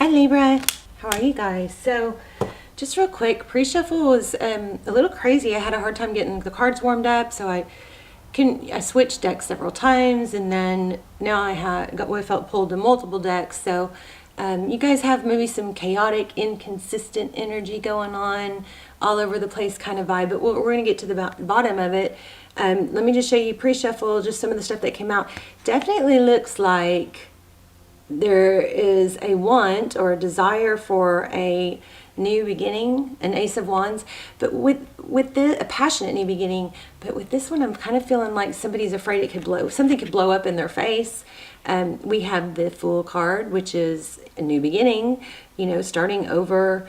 Hi Libra, how are you guys? So just real quick, pre-shuffle was a little crazy. I had a hard time getting the cards warmed up, so I switched decks several times, and then now I felt pulled to multiple decks. So you guys have maybe some chaotic, inconsistent energy going on, all over the place kind of vibe, but we're going to get to the bottom of it. Let me just show you pre-shuffle, just some of the stuff that came out. Definitely looks like there is a want or a desire for a new beginning, an Ace of Wands, but with a passionate new beginning. But with this one, I'm kind of feeling like somebody's afraid something could blow up in their face. We have the Fool card, which is a new beginning, starting over.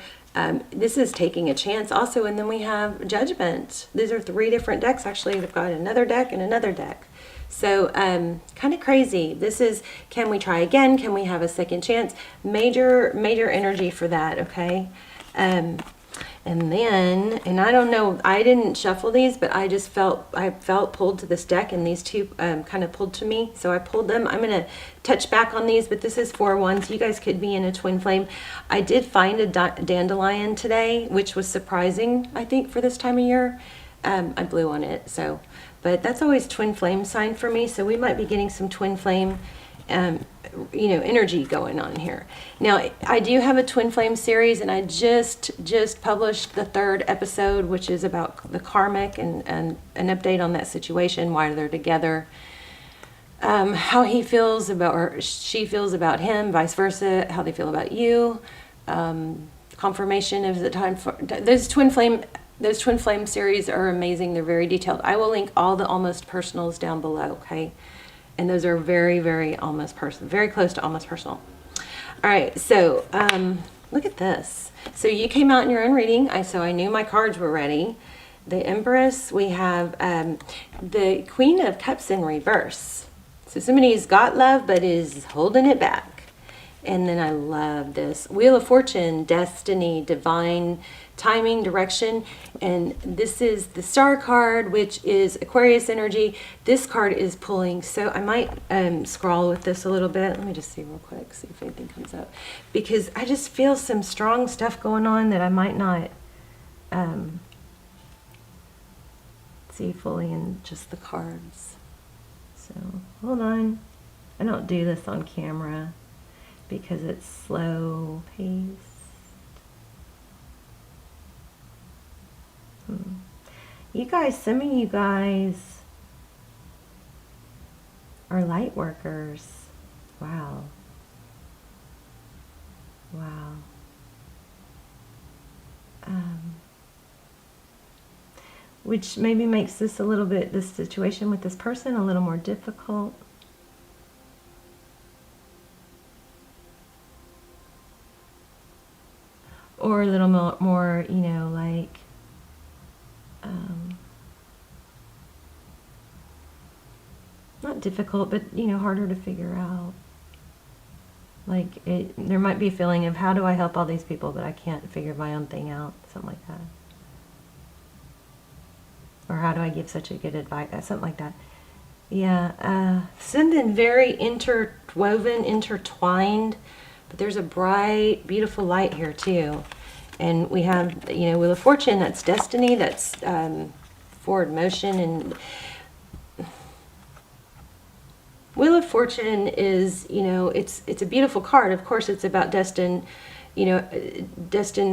This is taking a chance also, and then we have Judgment. These are 3 different decks. Actually, they've got another deck and another deck. So kind of crazy. This is, can we try again? Can we have a second chance? Major energy for that, okay? And then, and I don't know, I didn't shuffle these, but I felt pulled to this deck, and these two kind of pulled to me, so I pulled them. I'm going to touch back on these, but this is 4 wands. You guys could be in a twin flame. I did find a dandelion today, which was surprising, I think, for this time of year. I blew on it, so... But that's always twin flame sign for me, so we might be getting some twin flame, energy going on here. Now, I do have a twin flame series, and I just published the 3rd episode, which is about the karmic and an update on that situation, why they're together, how he feels about, or she feels about him, vice versa, how they feel about you, confirmation of the time for those twin flame series are amazing. They're very detailed. I will link all the almost personals down below, okay? And those are very, very almost personal, very close to almost personal. All right, so look at this. So you came out in your own reading, so I knew my cards were ready. The Empress, we have the Queen of Cups in reverse. So somebody's got love but is holding it back. And then I love this Wheel of Fortune, destiny, divine timing, direction. And this is the Star card, which is Aquarius energy. This card is pulling, so I might scroll with this a little bit. Let me just see real quick, see if anything comes up, because I just feel some strong stuff going on that I might not see fully in just the cards. So hold on, I don't do this on camera because it's slow paced. You guys, some of you guys are light workers. Wow. Wow. Which maybe makes this situation with this person a little more difficult. Or a little more, like, not difficult, but, harder to figure out. Like, there might be a feeling of, how do I help all these people, but I can't figure my own thing out, something like that. Or how do I give such a good advice, something like that. Yeah, something very interwoven, intertwined. But there's a bright, beautiful light here too. And we have, Wheel of Fortune, that's destiny, that's forward motion. And Wheel of Fortune is, it's a beautiful card. Of course, it's about destined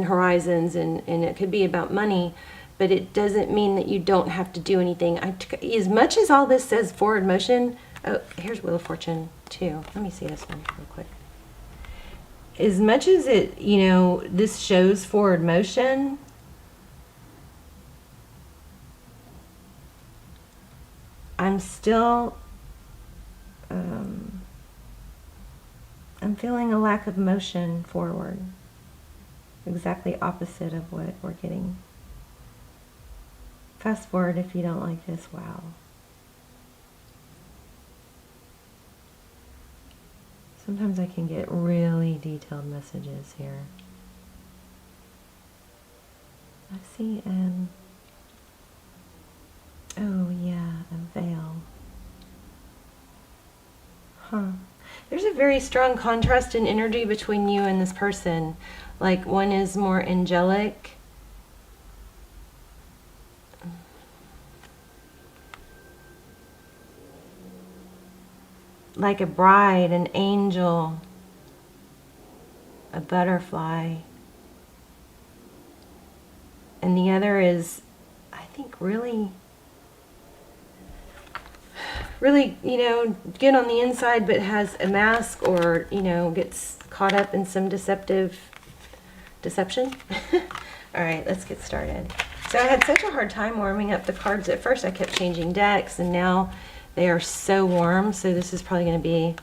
horizons, and it could be about money, but it doesn't mean that you don't have to do anything. As much as all this says forward motion, oh, here's Wheel of Fortune too. Let me see this one real quick. As much as it, this shows forward motion, I'm still, I'm feeling a lack of motion forward. Exactly opposite of what we're getting. Fast forward if you don't like this. Wow. Sometimes I can get really detailed messages here. I see, oh yeah, a veil. Huh. There's a very strong contrast in energy between you and this person. Like one is more angelic. Like a bride, an angel, a butterfly. And the other is, I think, really, you know, good on the inside, but has a mask or, you know, gets caught up in some deception. All right, let's get started. So I had such a hard time warming up the cards. At first I kept changing decks, and now they are so warm. So this is probably going to be,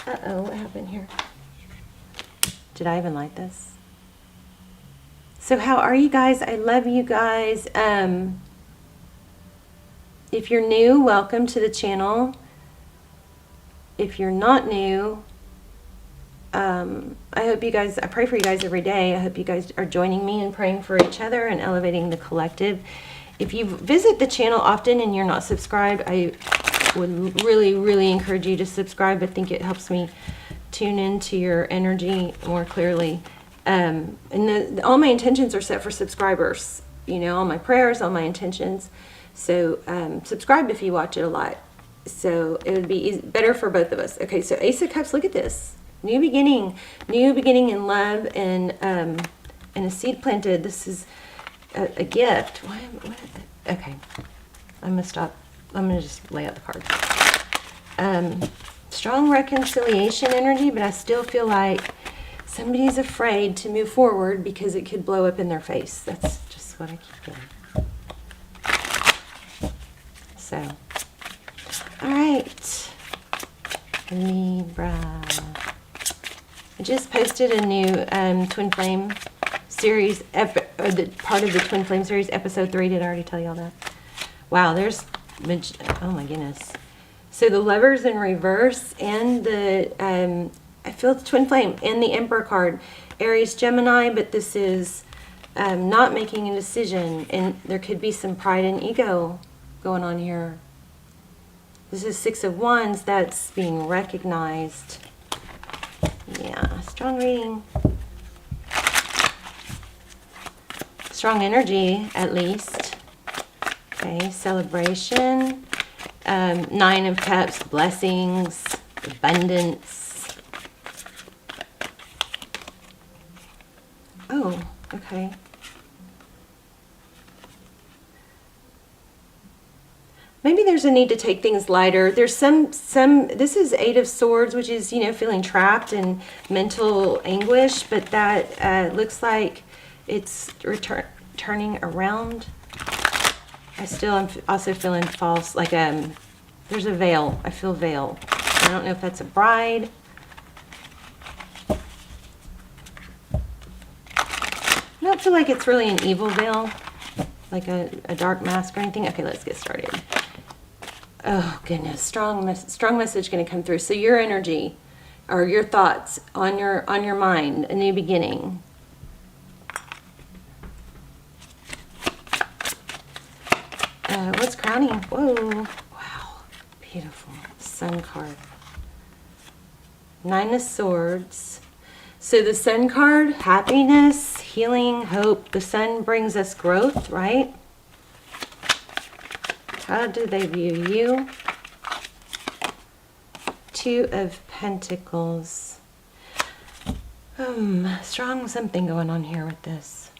uh-oh, what happened here? Did I even light this? So how are you guys? I love you guys. If you're new, welcome to the channel. If you're not new, I hope you guys, I pray for you guys every day. I hope you guys are joining me in praying for each other and elevating the collective. If you visit the channel often and you're not subscribed, I would really, really encourage you to subscribe. I think it helps me tune into your energy more clearly. And all my intentions are set for subscribers. You know, all my prayers, all my intentions. So subscribe if you watch it a lot. So it would be better for both of us. Okay, so Ace of Cups, look at this. New beginning in love, and a seed planted. This is a gift. What? Okay, I'm going to stop. I'm going to just lay out the cards. Strong reconciliation energy, but I still feel like somebody's afraid to move forward because it could blow up in their face. That's just what I keep getting. So, all right, Libra. I just posted a new Twin Flame series, part of the Twin Flame series, episode 3. Did I already tell you all that? Wow, there's, oh my goodness. So the Lovers in reverse, and the, I feel it's Twin Flame, and the Emperor card. Aries, Gemini, but this is not making a decision, and there could be some pride and ego going on here. This is Six of Wands. That's being recognized. Yeah, strong reading. Strong energy, at least. Okay, celebration. 9 of Cups, blessings, abundance. Oh, okay. Maybe there's a need to take things lighter. There's some, this is 8 of Swords, which is, you know, feeling trapped in mental anguish, but that looks like it's turning around. I still am also feeling false, like there's a veil. I feel veil. I don't know if that's a bride. I don't feel like it's really an evil veil, like a dark mask or anything. Okay, let's get started. Oh goodness, strong message going to come through. So your energy, or your thoughts on your mind, a new beginning. What's crowning? Whoa, wow, beautiful. Sun card. 9 of Swords. So the Sun card, happiness, healing, hope. The Sun brings us growth, right? How do they view you? 2 of Pentacles. Strong something going on here with this.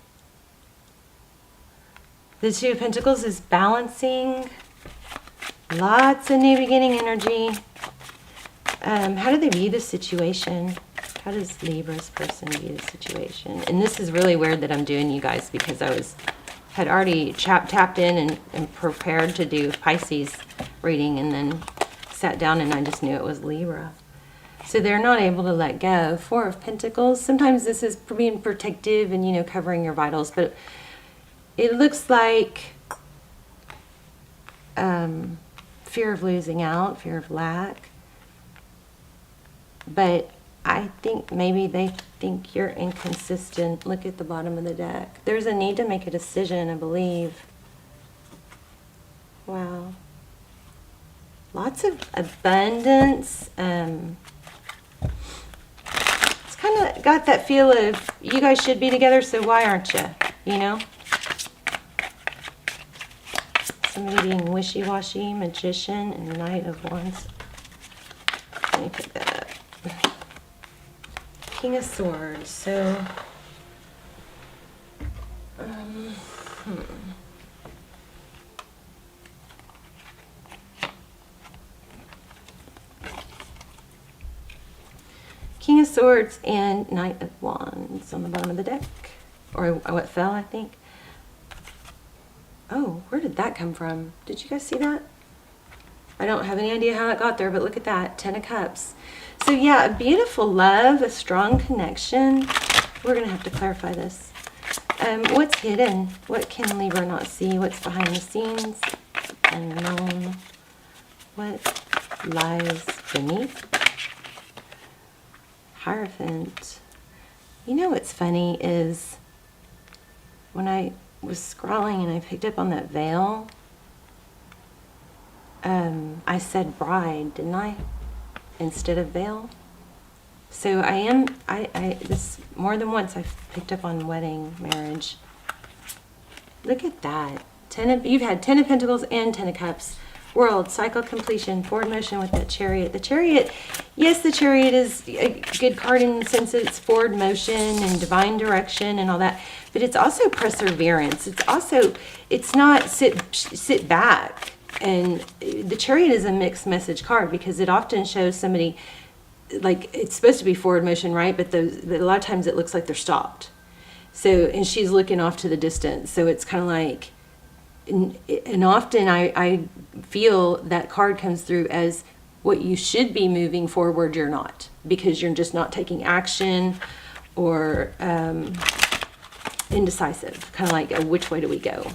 The 2 of Pentacles is balancing. Lots of new beginning energy. How do they view the situation? How does Libra's person view the situation? And this is really weird that I'm doing, you guys, because I had already tapped in and prepared to do Pisces reading, and then sat down and I just knew it was Libra. So they're not able to let go. 4 of Pentacles. Sometimes this is being protective and, you know, covering your vitals, but it looks like fear of losing out, fear of lack. But I think maybe they think you're inconsistent. Look at the bottom of the deck. There's a need to make a decision, I believe. Wow. Lots of abundance. kind of got that feel of you guys should be together, so why aren't you? You know? Somebody being wishy-washy, magician, and Knight of Wands. Let me pick that up. King of Swords. So, King of Swords and Knight of Wands on the bottom of the deck. Or what fell, I think. Oh, where did that come from? Did you guys see that? I don't have any idea how it got there, but look at that. 10 of Cups. So yeah, a beautiful love, a strong connection. We're going to have to clarify this. What's hidden? What can Libra not see? What's behind the scenes? Unknown. What lies beneath? Hierophant. You know what's funny is when I was scrolling and I picked up on that veil, I said bride, didn't I? Instead of veil. So this more than once I've picked up on wedding, marriage. Look at that. You've had 10 of Pentacles and 10 of Cups. World, cycle completion, forward motion with that Chariot. The Chariot, yes, the Chariot is a good card in the sense that it's forward motion and divine direction and all that, but it's also perseverance. It's not sit back. And the Chariot is a mixed message card because it often shows somebody, like, it's supposed to be forward motion, right? But a lot of times it looks like they're stopped. So, and she's looking off to the distance. So it's kind of like, and often I feel that card comes through as what you should be moving forward, you're not, because you're just not taking action, or indecisive, kind of like a which way do we go.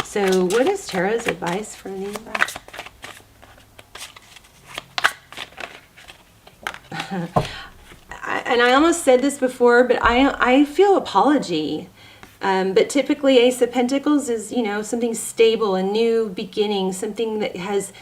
So what is Tarot's advice for Libra? And I almost said this before, but I feel apology. But typically Ace of Pentacles is, you know, something stable, a new beginning, something that has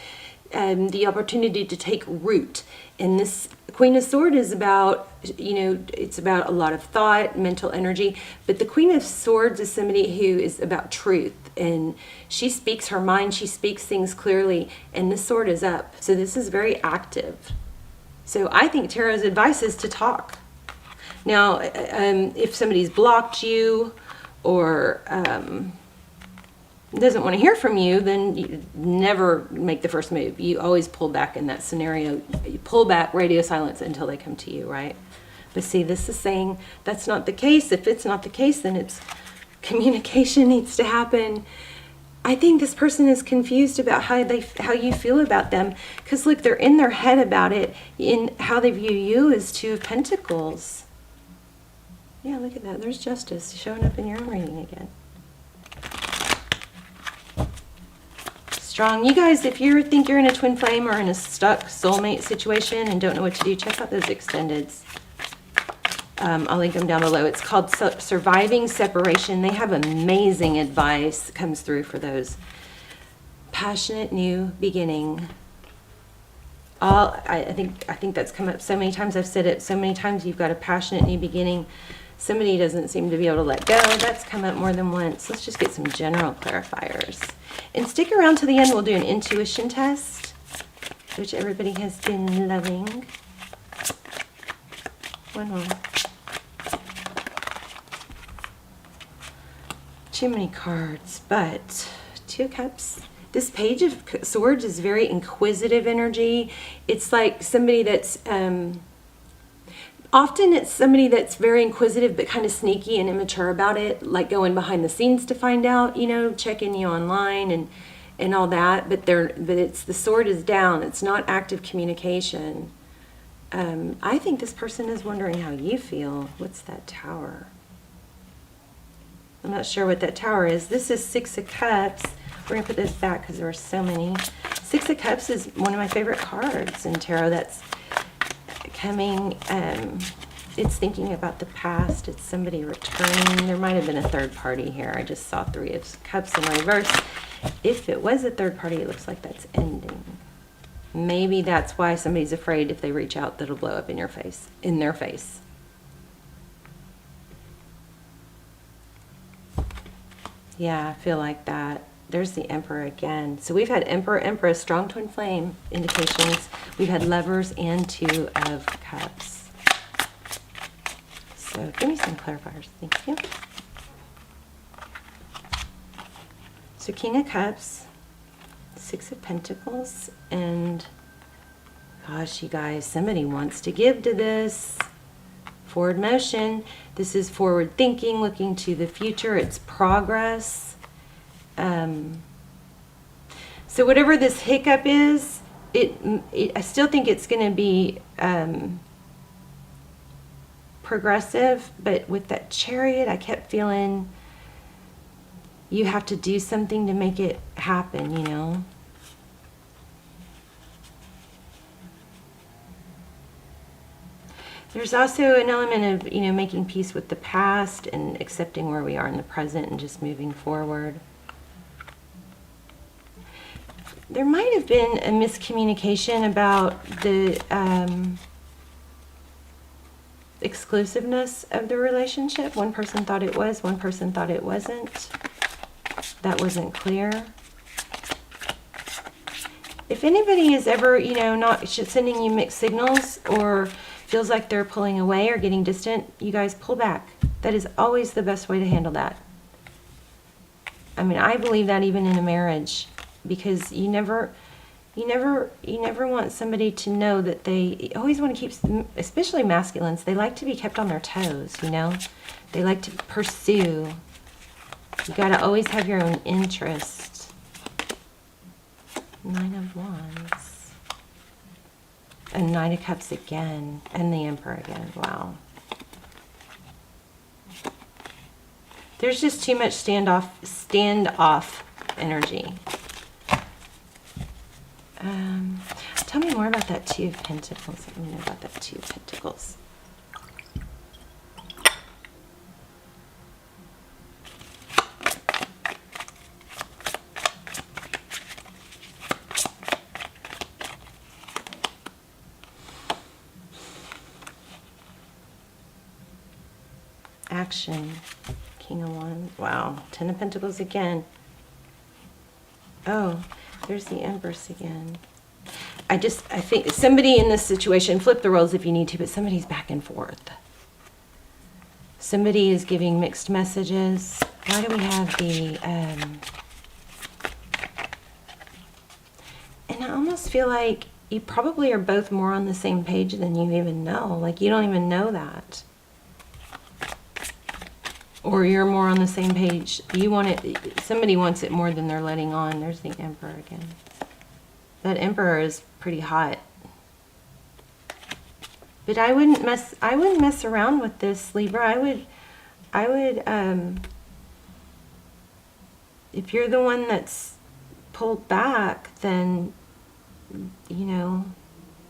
the opportunity to take root. And this Queen of Swords is about, you know, it's about a lot of thought, mental energy. But the Queen of Swords is somebody who is about truth. And she speaks her mind, she speaks things clearly. And this sword is up. So this is very active. So I think Tarot's advice is to talk. Now, if somebody's blocked you, or doesn't want to hear from you, then you never make the first move. You always pull back in that scenario. You pull back, radio silence until they come to you, right? But see, this is saying that's not the case. If it's not the case, then it's communication needs to happen. I think this person is confused about how you feel about them. Because look, they're in their head about it, in how they view you as Two of Pentacles. Yeah, look at that. There's justice showing up in your own reading again. Strong. You guys, if you think you're in a twin flame or in a stuck soulmate situation and don't know what to do, check out those extendeds. I'll link them down below. It's called Surviving Separation. They have amazing advice that comes through for those. Passionate new beginning. I think that's come up so many times. I've said it so many times. You've got a passionate new beginning. Somebody doesn't seem to be able to let go. That's come up more than once. Let's just get some general clarifiers. And stick around to the end. We'll do an intuition test, which everybody has been loving. One more. Too many cards, but Two of Cups. This Page of Swords is very inquisitive energy. It's like somebody that's, often it's somebody that's very inquisitive but kind of sneaky and immature about it, like going behind the scenes to find out, you know, checking you online and all that. But it's the sword is down. It's not active communication. I think this person is wondering how you feel. What's that Tower? I'm not sure what that Tower is. This is Six of Cups. We're going to put this back because there are so many. Six of Cups is one of my favorite cards in tarot. That's coming, it's thinking about the past. It's somebody returning. There might have been a third party here. I just saw Three of Cups in reverse. If it was a third party, it looks like that's ending. Maybe that's why somebody's afraid if they reach out that it'll blow up in your face, in their face. Yeah, I feel like that. There's the Emperor again. So we've had Emperor, Empress, strong twin flame indications. We've had Lovers and Two of Cups. So give me some clarifiers. Thank you. So King of Cups, Six of Pentacles, and gosh, you guys, somebody wants to give to this. Forward motion. This is forward thinking, looking to the future. It's progress. So whatever this hiccup is, I still think it's going to be progressive. But with that Chariot, I kept feeling you have to do something to make it happen, you know. There's also an element of, you know, making peace with the past and accepting where we are in the present and just moving forward. There might have been a miscommunication about the exclusiveness of the relationship. One person thought it was, one person thought it wasn't. That wasn't clear. If anybody is ever, you know, not sending you mixed signals or feels like they're pulling away or getting distant, you guys pull back. That is always the best way to handle that. I mean, I believe that even in a marriage, because you never want somebody to know that they always want to keep, especially masculines, they like to be kept on their toes, you know? They like to pursue. You got to always have your own interest. Nine of Wands. And Knight of Cups again. And the Emperor again. Wow. There's just too much standoff energy. Tell me more about that Two of Pentacles. Let me know about that Two of Pentacles. Action. King of Wands. Wow. Ten of Pentacles again. Oh, there's the Empress again. I think somebody in this situation, flip the roles if you need to, but somebody's back and forth. Somebody is giving mixed messages. Why do we have the, and I almost feel like you probably are both more on the same page than you even know. Like, you don't even know that. Or you're more on the same page. You want it, somebody wants it more than they're letting on. There's the Emperor again. That Emperor is pretty hot. But I wouldn't mess around with this, Libra. I would if you're the one that's pulled back, then, you know,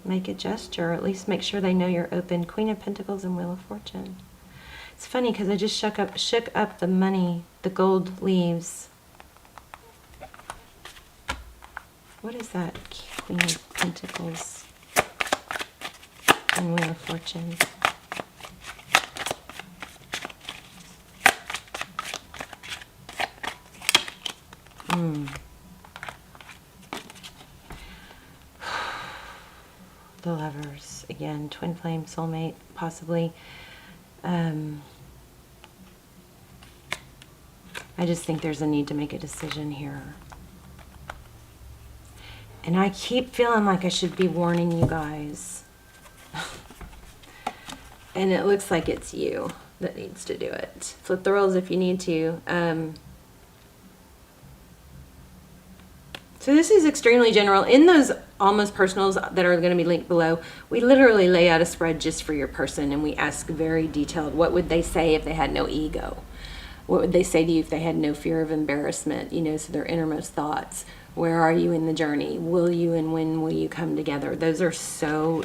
make a gesture. At least make sure they know you're open. Queen of Pentacles and Wheel of Fortune. It's funny because I just shook up the money, the gold leaves. What is that? Queen of Pentacles and Wheel of Fortune. The Lovers again, twin flame, soulmate, possibly. I just think there's a need to make a decision here. And I keep feeling like I should be warning you guys. And it looks like it's you that needs to do it. Flip the roles if you need to. So this is extremely general. In those almost personals that are going to be linked below, we literally lay out a spread just for your person, and we ask very detailed, what would they say if they had no ego? What would they say to you if they had no fear of embarrassment? You know, so their innermost thoughts. Where are you in the journey? Will you and when will you come together? Those are so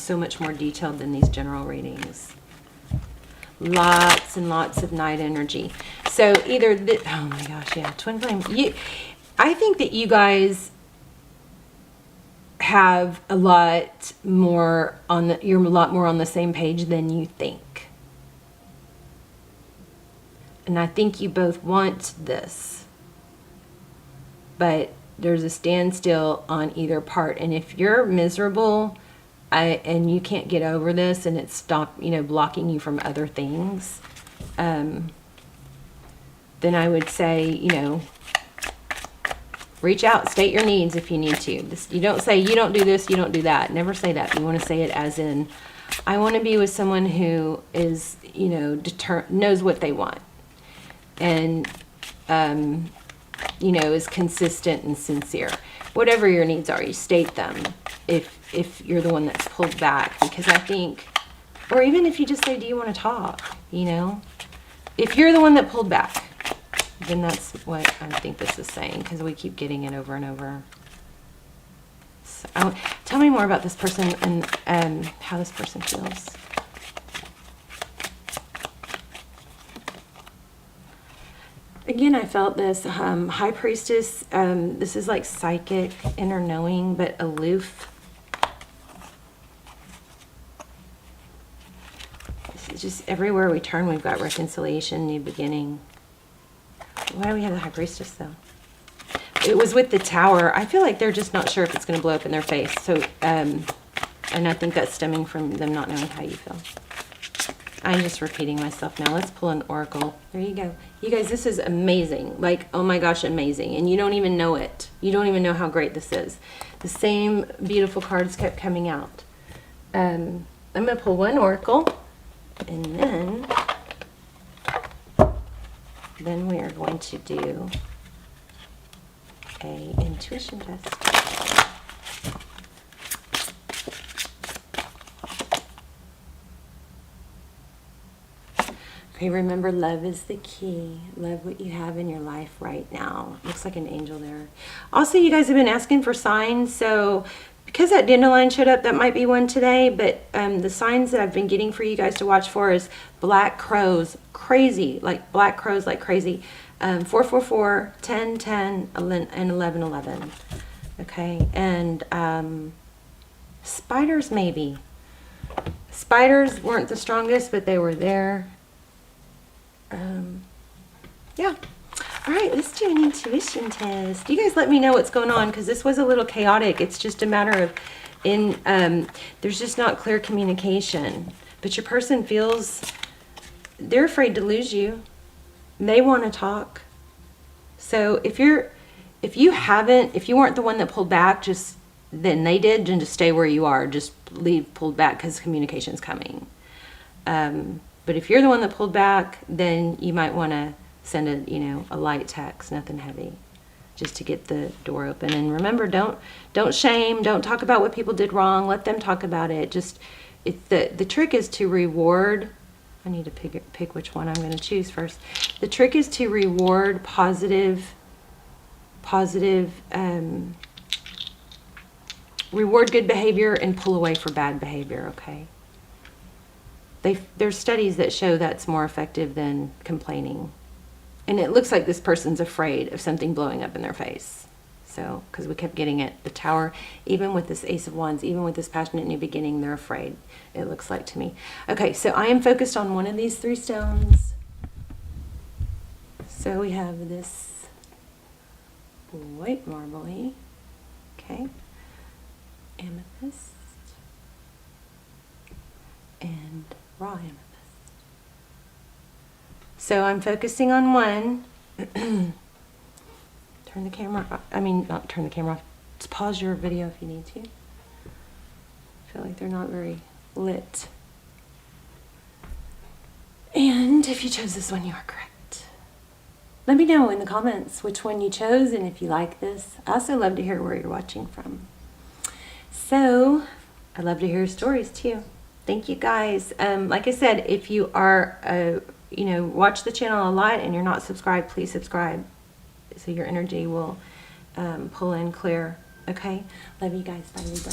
much more detailed than these general readings. Lots and lots of night energy. So either, oh my gosh, yeah, twin flame. I think that you guys have a lot more you're a lot more on the same page than you think. And I think you both want this, but there's a standstill on either part. And if you're miserable, and you can't get over this, and it's blocking you from other things, then I would say, reach out, state your needs if you need to. You don't say, you don't do this, you don't do that. Never say that. You want to say it as in, I want to be with someone who is, knows what they want. And, is consistent and sincere. Whatever your needs are, you state them if you're the one that's pulled back. Because I think, or even if you just say, do you want to talk? If you're the one that pulled back, then that's what I think this is saying, because we keep getting it over and over. So, tell me more about this person and how this person feels. Again, I felt this High Priestess. This is like psychic, inner knowing, but aloof. This is just everywhere we turn, we've got reconciliation, new beginning. Why do we have the High Priestess, though? It was with the Tower. I feel like they're just not sure if it's going to blow up in their face. So, and I think that's stemming from them not knowing how you feel. I'm just repeating myself now. Let's pull an oracle. There you go. You guys, this is amazing. Like, oh my gosh, amazing. And you don't even know it. You don't even know how great this is. The same beautiful cards kept coming out. I'm going to pull one oracle. And then we are going to do a intuition test. Okay, remember, love is the key. Love what you have in your life right now. Looks like an angel there. Also, you guys have been asking for signs, so because that dandelion showed up, that might be one today, but the signs that I've been getting for you guys to watch for is black crows, crazy, like black crows like crazy. 444, 10, 10, and 11, 11. Okay, and spiders maybe. Spiders weren't the strongest, but they were there. Yeah. All right, let's do an intuition test. You guys let me know what's going on, because this was a little chaotic. It's just a matter of there's just not clear communication. But your person feels they're afraid to lose you. They want to talk. So if you weren't the one that pulled back, then they did, then just stay where you are. Just leave pulled back, because communication's coming. But if you're the one that pulled back, then you might want to send a light text, nothing heavy, just to get the door open. And remember, don't shame, don't talk about what people did wrong. Let them talk about it. The trick is to reward. I need to pick which one I'm going to choose first. The trick is to reward reward good behavior and pull away for bad behavior. Okay. There's studies that show that's more effective than complaining. And it looks like this person's afraid of something blowing up in their face. So, because we kept getting it, the Tower, even with this Ace of Wands, even with this passionate new beginning, they're afraid, it looks like to me. Okay, so I am focused on one of these three stones. So we have this white marbly, okay, amethyst, and raw amethyst. So I'm focusing on one. Turn the camera off. I mean, not turn the camera off. Just pause your video if you need to. I feel like they're not very lit. And if you chose this one, you are correct. Let me know in the comments which one you chose and if you like this. I also love to hear where you're watching from. So, I love to hear stories too. Thank you guys. Like I said, if you are, watch the channel a lot and you're not subscribed, please subscribe so your energy will pull in clear. Okay? Love you guys. Bye, Libra.